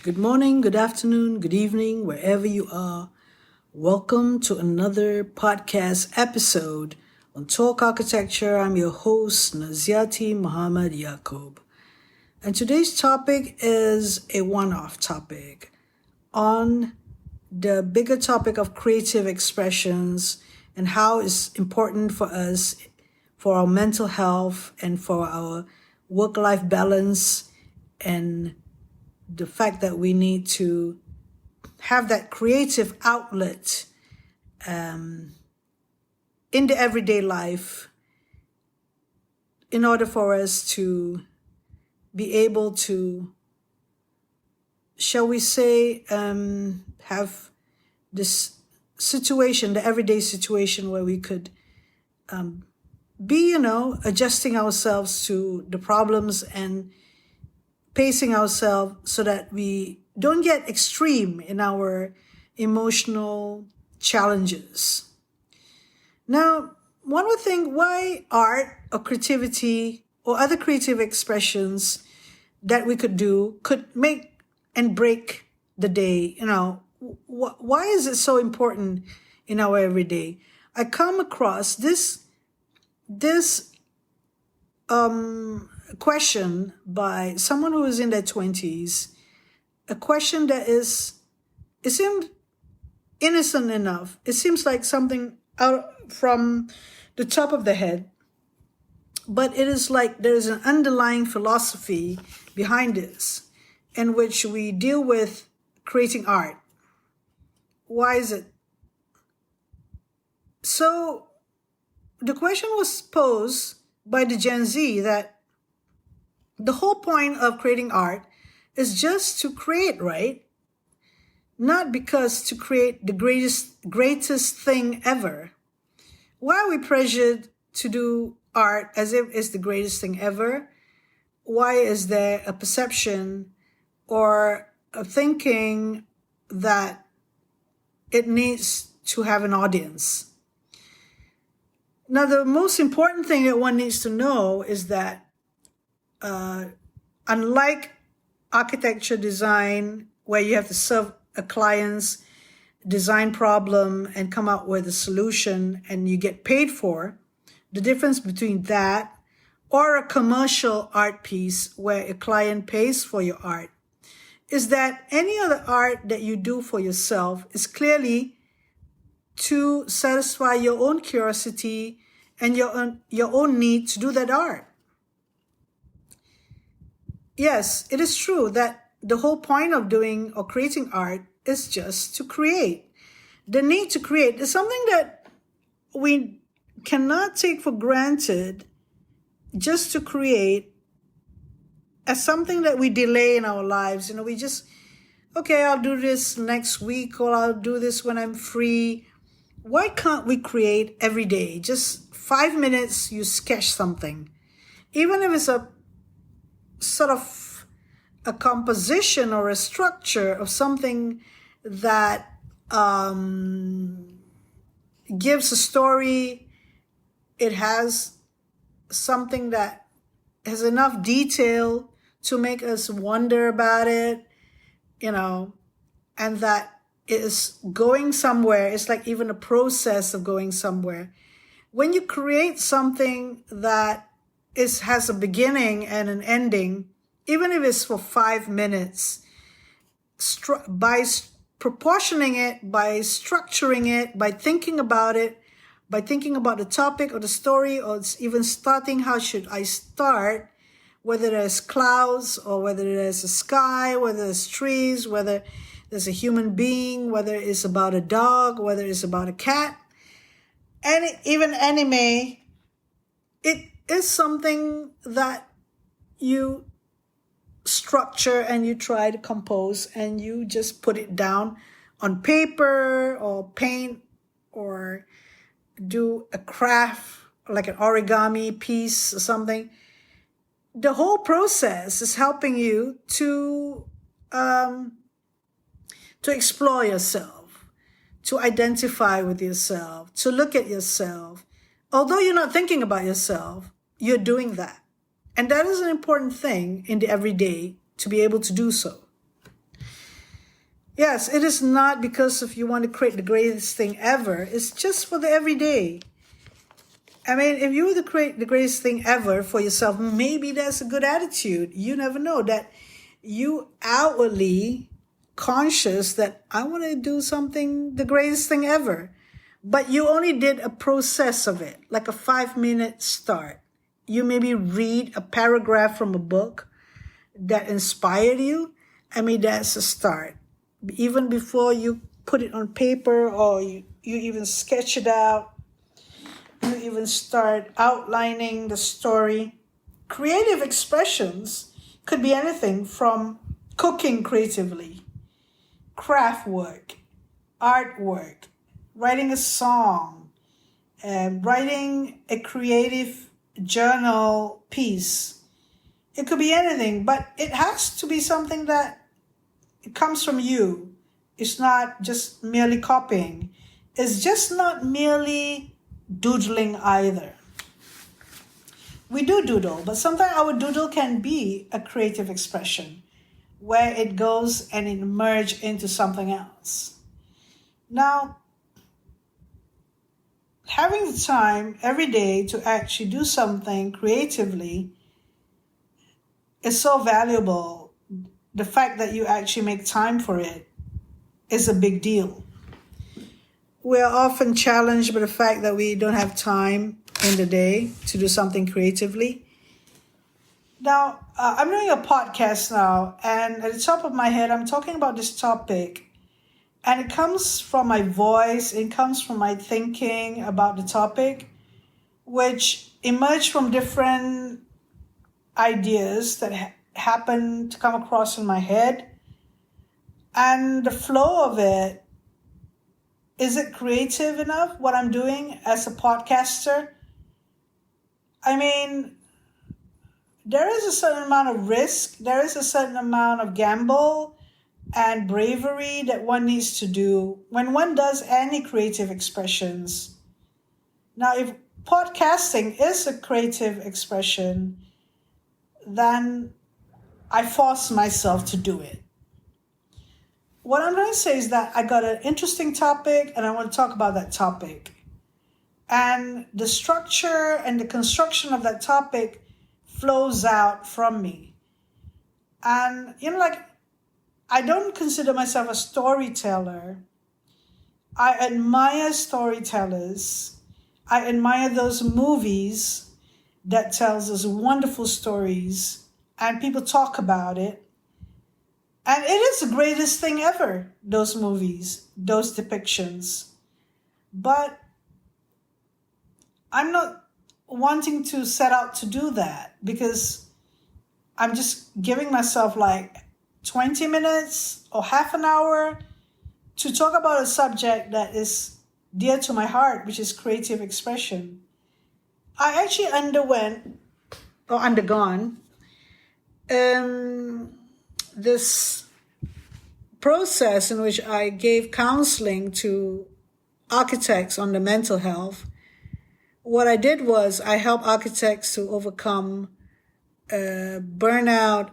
Good morning, good afternoon, good evening, wherever you are. Welcome to another podcast episode on Talk Architecture. I'm your host, Naziaty Mohd Yaacob. And today's topic is a one-off topic on the bigger topic of creative expressions and how it's important for us, for our mental health and for our work-life balance, and the fact that we need to have that creative outlet in the everyday life in order for us to be able to, shall we say, have this situation, the everyday situation where we could be, adjusting ourselves to the problems and pacing ourselves so that we don't get extreme in our emotional challenges. Now, one would think, why art or creativity or other creative expressions that we could do could make and break the day? Why is it so important in our everyday? I come across this question by someone who is in their 20s, a question that it seems innocent enough. It seems like something out from the top of the head, but it is like there is an underlying philosophy behind this in which we deal with creating art. Why is it? So the question was posed by the Gen Z that the whole point of creating art is just to create, right? Not because to create the greatest thing ever. Why are we pressured to do art as if it's the greatest thing ever? Why is there a perception or a thinking that it needs to have an audience? Now, the most important thing that one needs to know is that unlike architecture design, where you have to serve a client's design problem and come up with a solution and you get paid for, the difference between that or a commercial art piece where a client pays for your art is that any other art that you do for yourself is clearly to satisfy your own curiosity and your own need to do that art. Yes, it is true that the whole point of doing or creating art is just to create. The need to create is something that we cannot take for granted. Just to create as something that we delay in our lives. We just, okay, I'll do this next week, or I'll do this when I'm free. Why can't we create every day? Just 5 minutes, you sketch something. Even if it's a sort of a composition or a structure of something that gives a story. It has something that has enough detail to make us wonder about it, and that is going somewhere. It's like even a process of going somewhere. When you create something that has a beginning and an ending, even if it's for 5 minutes, by proportioning it, by structuring it, by thinking about it, by thinking about the topic or the story, or even starting, how should I start, whether there's clouds or whether there's a sky, whether there's trees, whether there's a human being, whether it's about a dog, whether it's about a cat, and even anime, it is something that you structure and you try to compose and you just put it down on paper or paint or do a craft like an origami piece or something. The whole process is helping you to explore yourself, to identify with yourself, to look at yourself. Although you're not thinking about yourself, you're doing that. And that is an important thing in the everyday to be able to do so. Yes, it is not because if you want to create the greatest thing ever. It's just for the everyday. I mean, if you were to create the greatest thing ever for yourself, maybe that's a good attitude. You never know that you outwardly conscious that I want to do something, the greatest thing ever. But you only did a process of it, like a 5-minute start. You maybe read a paragraph from a book that inspired you. I mean, that's a start. Even before you put it on paper or you even sketch it out, you even start outlining the story. Creative expressions could be anything from cooking creatively, craft work, artwork, writing a song, writing a creative journal piece. It could be anything, but it has to be something that comes from you. It's not just merely copying. It's just not merely doodling either. We do doodle, but sometimes our doodle can be a creative expression where it goes and it merges into something else. Now, having the time every day to actually do something creatively is so valuable. The fact that you actually make time for it is a big deal. We're often challenged by the fact that we don't have time in the day to do something creatively. Now, I'm doing a podcast now, and at the top of my head, I'm talking about this topic. And it comes from my voice, it comes from my thinking about the topic, which emerged from different ideas that happen to come across in my head. And the flow of it, is it creative enough, what I'm doing as a podcaster? I mean, there is a certain amount of risk, there is a certain amount of gamble and bravery that one needs to do when one does any creative expressions. Now, if podcasting is a creative expression, then I force myself to do it. What I'm going to say is that I got an interesting topic and I want to talk about that topic. And the structure and the construction of that topic flows out from me. And, I don't consider myself a storyteller. I admire storytellers. I admire those movies that tells us wonderful stories and people talk about it. And it is the greatest thing ever, those movies, those depictions. But I'm not wanting to set out to do that because I'm just giving myself like 20 minutes or half an hour to talk about a subject that is dear to my heart, which is creative expression. I actually undergone this process in which I gave counseling to architects on the mental health. What I did was I helped architects to overcome burnout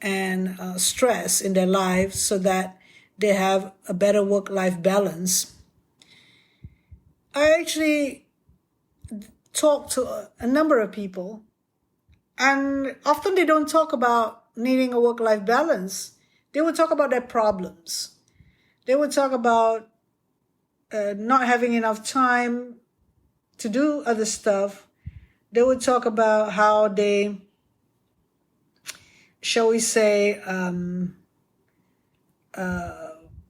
and stress in their lives so that they have a better work-life balance. I actually talked to a number of people, and often they don't talk about needing a work-life balance. They would talk about their problems. They would talk about not having enough time to do other stuff. They would talk about how they, shall we say,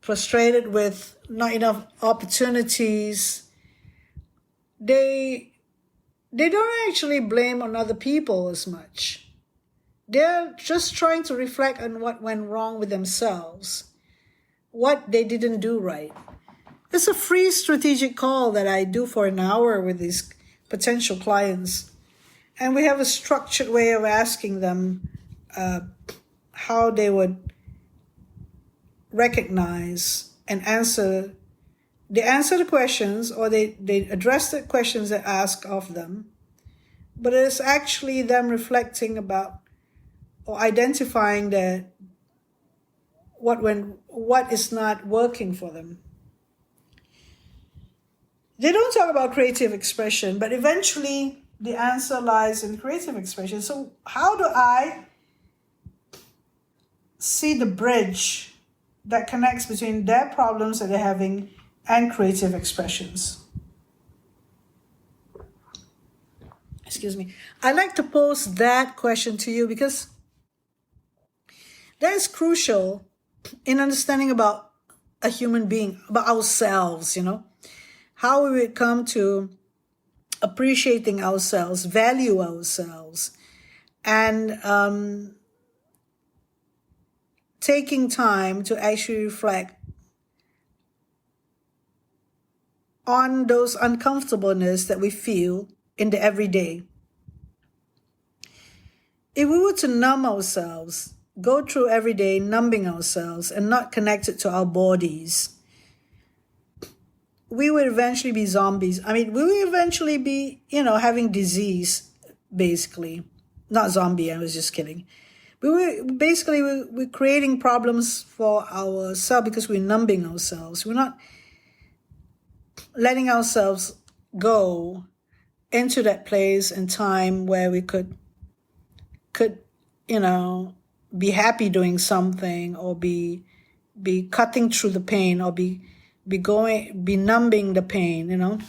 frustrated with not enough opportunities. They don't actually blame on other people as much. They're just trying to reflect on what went wrong with themselves, what they didn't do right. It's a free strategic call that I do for an hour with these potential clients. And we have a structured way of asking them how they would recognize and answer. They answer the questions or they address the questions that ask of them. But it's actually them reflecting about or identifying that what is not working for them. They don't talk about creative expression, but eventually the answer lies in creative expression. So how do I see the bridge that connects between their problems that they're having and creative expressions? Excuse me. I'd like to pose that question to you because that is crucial in understanding about a human being, about ourselves, how we would come to appreciating ourselves, value ourselves, and taking time to actually reflect on those uncomfortableness that we feel in the everyday. If we were to numb ourselves, go through every day numbing ourselves and not connect it to our bodies, we would eventually be zombies. We will eventually be, having disease, basically. Not zombie, I was just kidding. But we're creating problems for ourselves because we're numbing ourselves. We're not letting ourselves go into that place and time where we could be happy doing something, or be cutting through the pain, or be numbing the pain.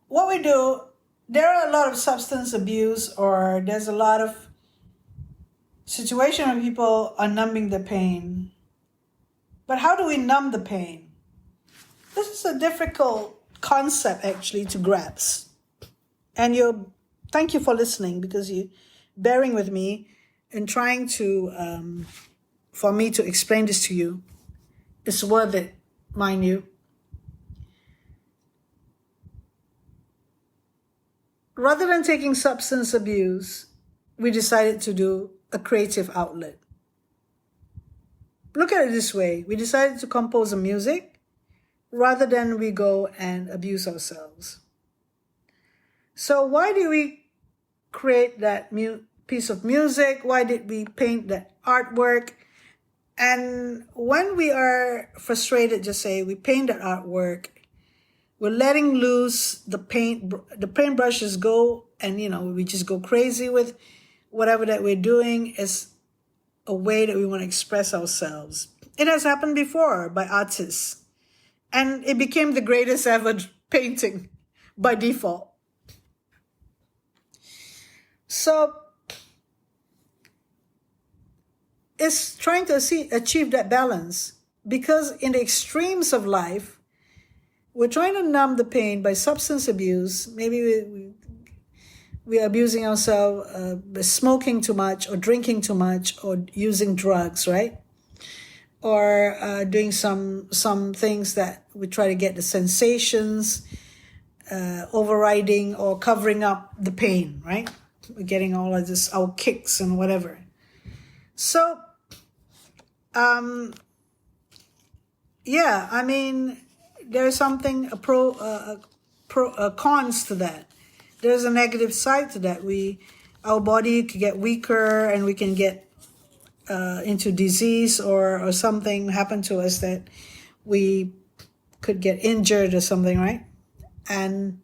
What we do, there are a lot of substance abuse, or there's a lot of situation where people are numbing the pain. But how do we numb the pain? This is a difficult concept actually to grasp. And thank you for listening, because you're bearing with me and trying to, for me to explain this to you. It's worth it, mind you. Rather than taking substance abuse, we decided to do a creative outlet. Look at it this way. We decided to compose a music rather than we go and abuse ourselves. So why did we create that piece of music? Why did we paint that artwork? And when we are frustrated, just say we paint that artwork, we're letting loose the paintbrushes go, and we just go crazy with whatever that we're doing as a way that we want to express ourselves. It has happened before by artists, and it became the greatest ever painting by default. So it's trying to achieve that balance, because in the extremes of life, we're trying to numb the pain by substance abuse. Maybe we are abusing ourselves by smoking too much, or drinking too much, or using drugs, right? Or doing some things that we try to get the sensations, overriding or covering up the pain, right? We're getting all of this, our kicks and whatever. So, there's something cons to that. There's a negative side to that. Our body can get weaker, and we can get into disease, or something happen to us that we could get injured or something, right? And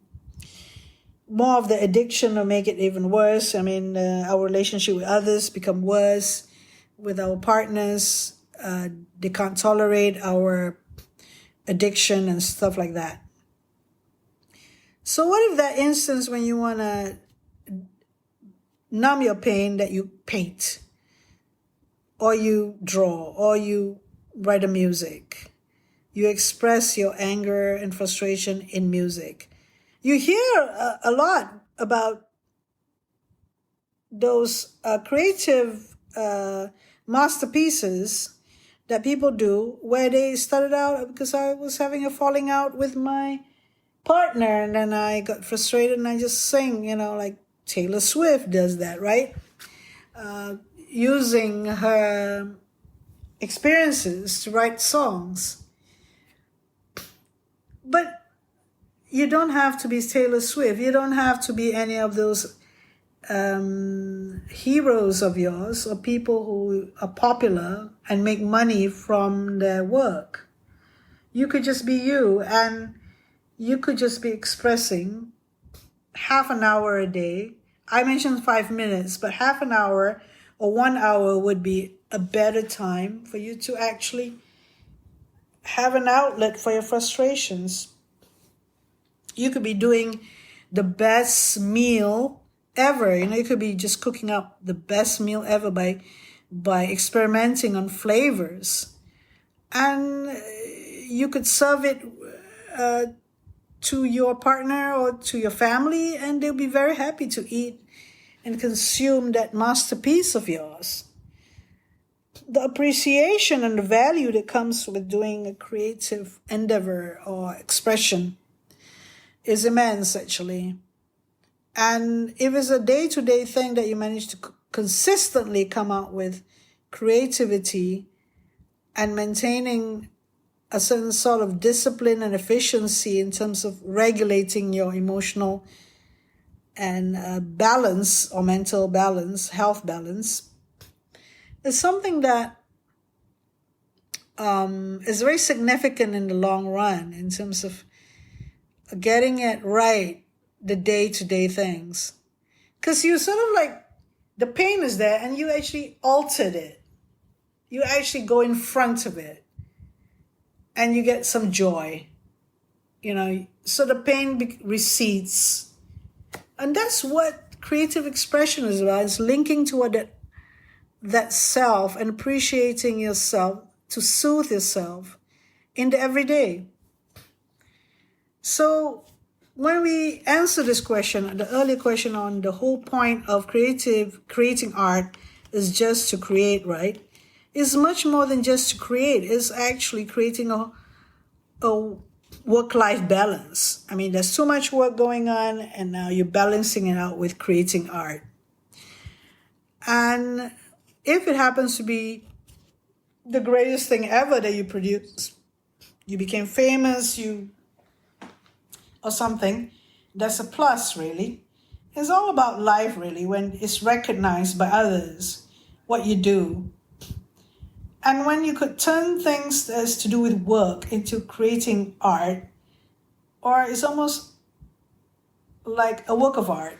more of the addiction will make it even worse. Our relationship with others become worse, with our partners. They can't tolerate our addiction and stuff like that. So what if that instance when you want to numb your pain, that you paint, or you draw, or you write a music? You express your anger and frustration in music. You hear a lot about those creative masterpieces that people do, where they started out because I was having a falling out with my partner, and then I got frustrated and I just sing, like Taylor Swift does that, right? Using her experiences to write songs. But you don't have to be Taylor Swift. You don't have to be any of those heroes of yours or people who are popular and make money from their work. You could just be you, and you could just be expressing half an hour a day. I mentioned 5 minutes, but half an hour or 1 hour would be a better time for you to actually have an outlet for your frustrations. You could be doing the best meal ever. You could be just cooking up the best meal ever by experimenting on flavors. And you could serve it to your partner or to your family, and they'll be very happy to eat and consume that masterpiece of yours. The appreciation and the value that comes with doing a creative endeavor or expression is immense, actually. And if it's a day-to-day thing that you manage to consistently come out with creativity and maintaining a certain sort of discipline and efficiency in terms of regulating your emotional and balance or mental balance, health balance, is something that is very significant in the long run in terms of getting it right, the day-to-day things. Because you sort of like, the pain is there and you actually altered it. You actually go in front of it and you get some joy, so the pain recedes. And that's what creative expression is about. It's linking to that self and appreciating yourself to soothe yourself in the everyday. So when we answer this question, the earlier question on the whole point of creating art is just to create, right? It's much more than just to create. It's actually creating a work-life balance. I mean, there's too much work going on, and now you're balancing it out with creating art. And if it happens to be the greatest thing ever that you produce, you became famous, or something, that's a plus, really. It's all about life, really, when it's recognized by others, what you do. And when you could turn things that's to do with work into creating art, or it's almost like a work of art,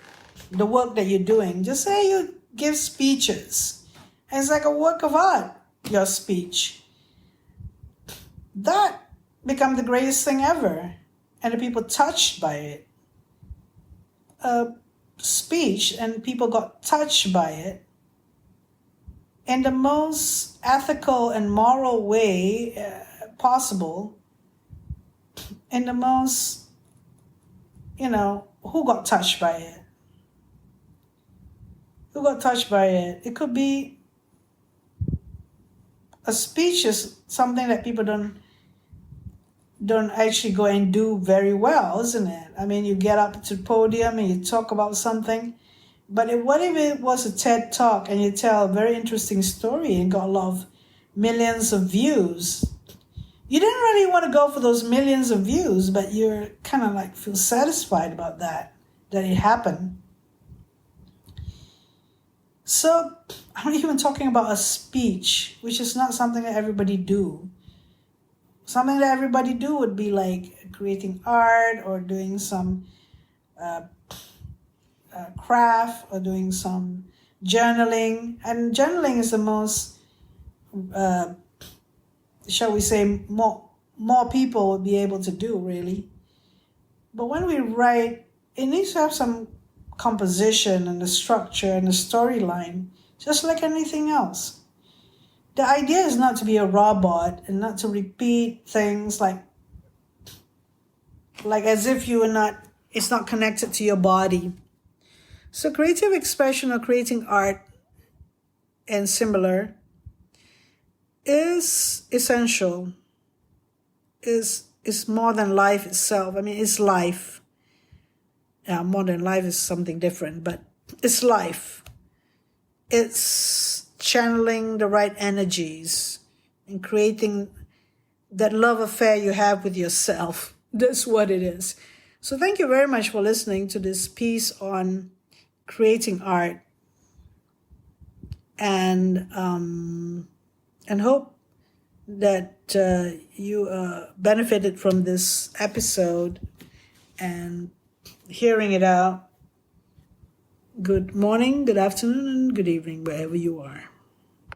the work that you're doing. Just say you give speeches. And it's like a work of art, your speech. That become the greatest thing ever. And the people touched by it. A speech, and people got touched by it in the most ethical and moral way possible. In the most, who got touched by it? Who got touched by it? It could be a speech is something that people don't actually go and do very well, isn't it? I mean, you get up to the podium and you talk about something, but what if it was a TED Talk and you tell a very interesting story and got a lot of millions of views? You didn't really want to go for those millions of views, but you're kind of like feel satisfied about that it happened. So I'm not even talking about a speech, which is not something that everybody do. Something that everybody do would be like creating art or doing some craft or doing some journaling. And journaling is the most, shall we say, more people would be able to do, really. But when we write, it needs to have some composition and the structure and the storyline, just like anything else. The idea is not to be a robot and not to repeat things like as if it's not connected to your body. So creative expression or creating art and similar is essential, is more than life itself. I mean, it's life. Yeah, more than life is something different, but it's life. It's channeling the right energies and creating that love affair you have with yourself. That's what it is. So thank you very much for listening to this piece on creating art, and hope that you benefited from this episode and hearing it out. Good morning, good afternoon, and good evening, wherever you are.